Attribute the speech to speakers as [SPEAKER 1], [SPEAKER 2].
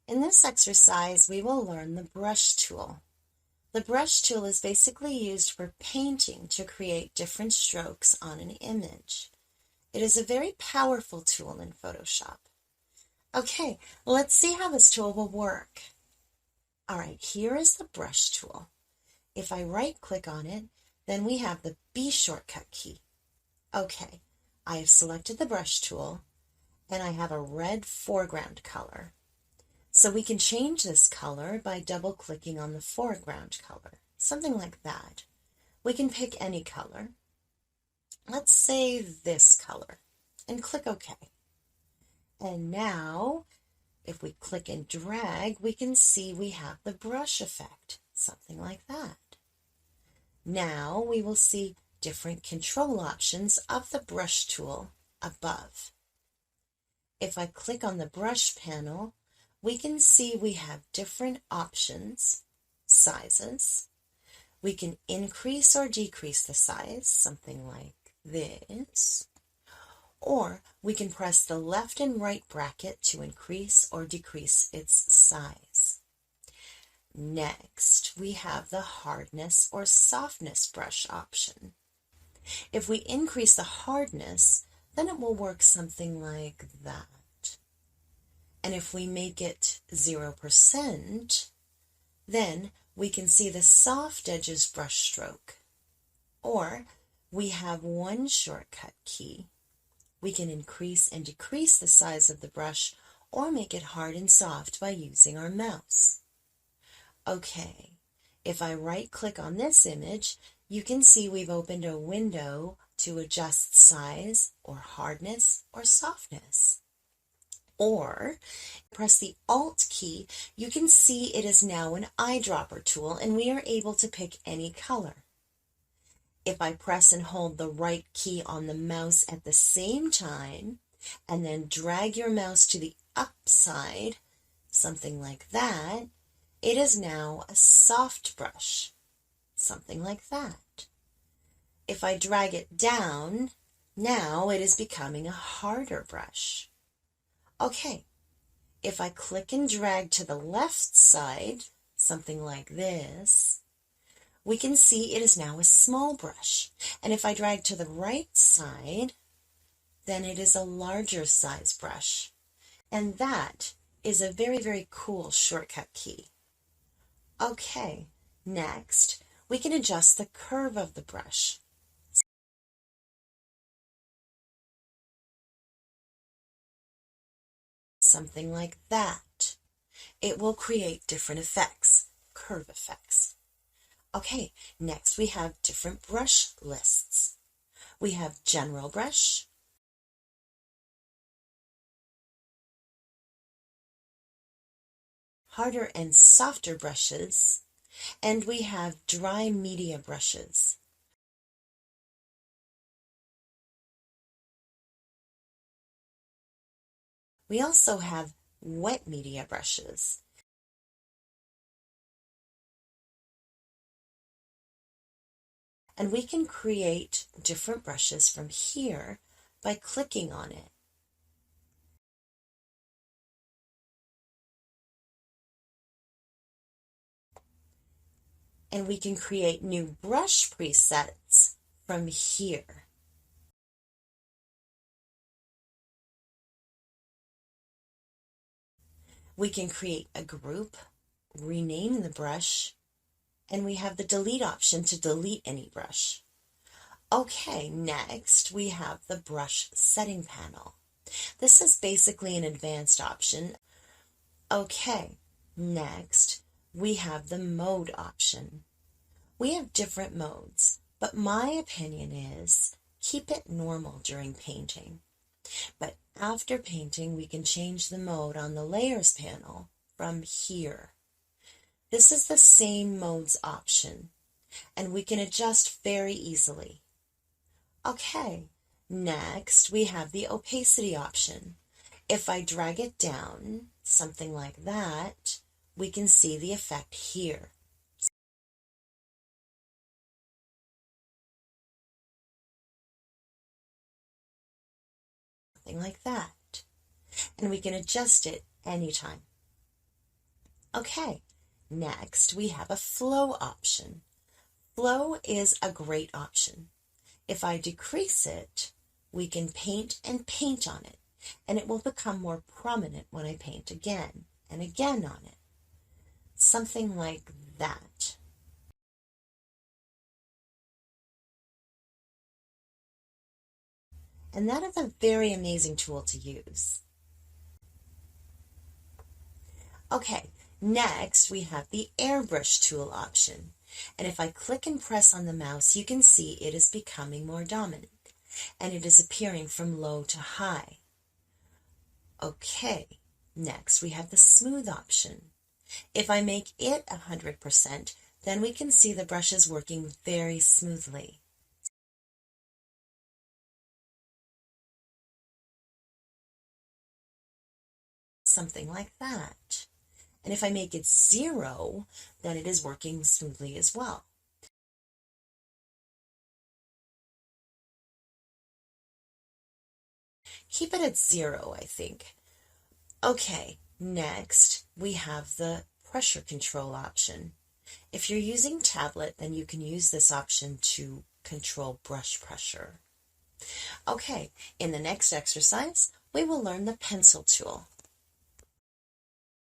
[SPEAKER 1] In this exercise, we will learn the brush tool. The brush tool is basically used for painting to create different strokes on an image. It is a very powerful tool in Photoshop. Okay, let's see how this tool will work. All right, here is the brush tool. If I right-click on it, then we have the B shortcut key. Okay, I have selected the brush tool, and I have a red foreground color. So we can change this color by double-clicking on the foreground color, something like that. We can pick any color. Let's say this color, and click OK. And now, if we click and drag, we can see we have the brush effect, something like that. Now we will see different control options of the brush tool above. If I click on the brush panel, we can see we have different options, sizes. We can increase or decrease the size, something like this. Or we can press the left and right bracket to increase or decrease its size. Next, we have the hardness or softness brush option. If we increase the hardness, then it will work something like that. And if we make it 0%, then we can see the soft edges brush stroke. Or we have one shortcut key. We can increase and decrease the size of the brush or make it hard and soft by using our mouse. Okay, if I right-click on this image, you can see we've opened a window to adjust size or hardness or softness. Or press the Alt key, you can see it is now an eyedropper tool and we are able to pick any color. If I press and hold the right key on the mouse at the same time and then drag your mouse to the up side, something like that, it is now a soft brush, something like that. If I drag it down, now it is becoming a harder brush. Okay, if I click and drag to the left side, something like this, we can see it is now a small brush. And if I drag to the right side, then it is a larger size brush. And that is a very, very cool shortcut key. Okay, next, we can adjust the curve of the brush. Something like that. It will create different effects, curve effects. Okay, next we have different brush lists. We have general brush, harder and softer brushes, and we have dry media brushes. We also have wet media brushes. And we can create different brushes from here by clicking on it. And we can create new brush presets from here. We can create a group, rename the brush, and we have the delete option to delete any brush. Okay, next we have the brush setting panel. This is basically an advanced option. Okay, next we have the mode option. We have different modes, but my opinion is keep it normal during painting. But after painting, we can change the mode on the layers panel from here. This is the same modes option, and we can adjust very easily. Okay, next we have the opacity option. If I drag it down, something like that, we can see the effect here. Something like that. And we can adjust it anytime. Okay, next we have a flow option. Flow is a great option. If I decrease it, we can paint and paint on it, and it will become more prominent when I paint again and again on it. Something like that. And that is a very amazing tool to use. Okay, next we have the airbrush tool option. And if I click and press on the mouse, you can see it is becoming more dominant and it is appearing from low to high. Okay, next we have the smooth option. If I make it 100%, then we can see the brushes working very smoothly. Something like that. And if I make it 0, then it is working smoothly as well. Keep it at 0, I think. Okay, next we have the pressure control option. If you're using tablet, then you can use this option to control brush pressure. Okay, in the next exercise, we will learn the pencil tool.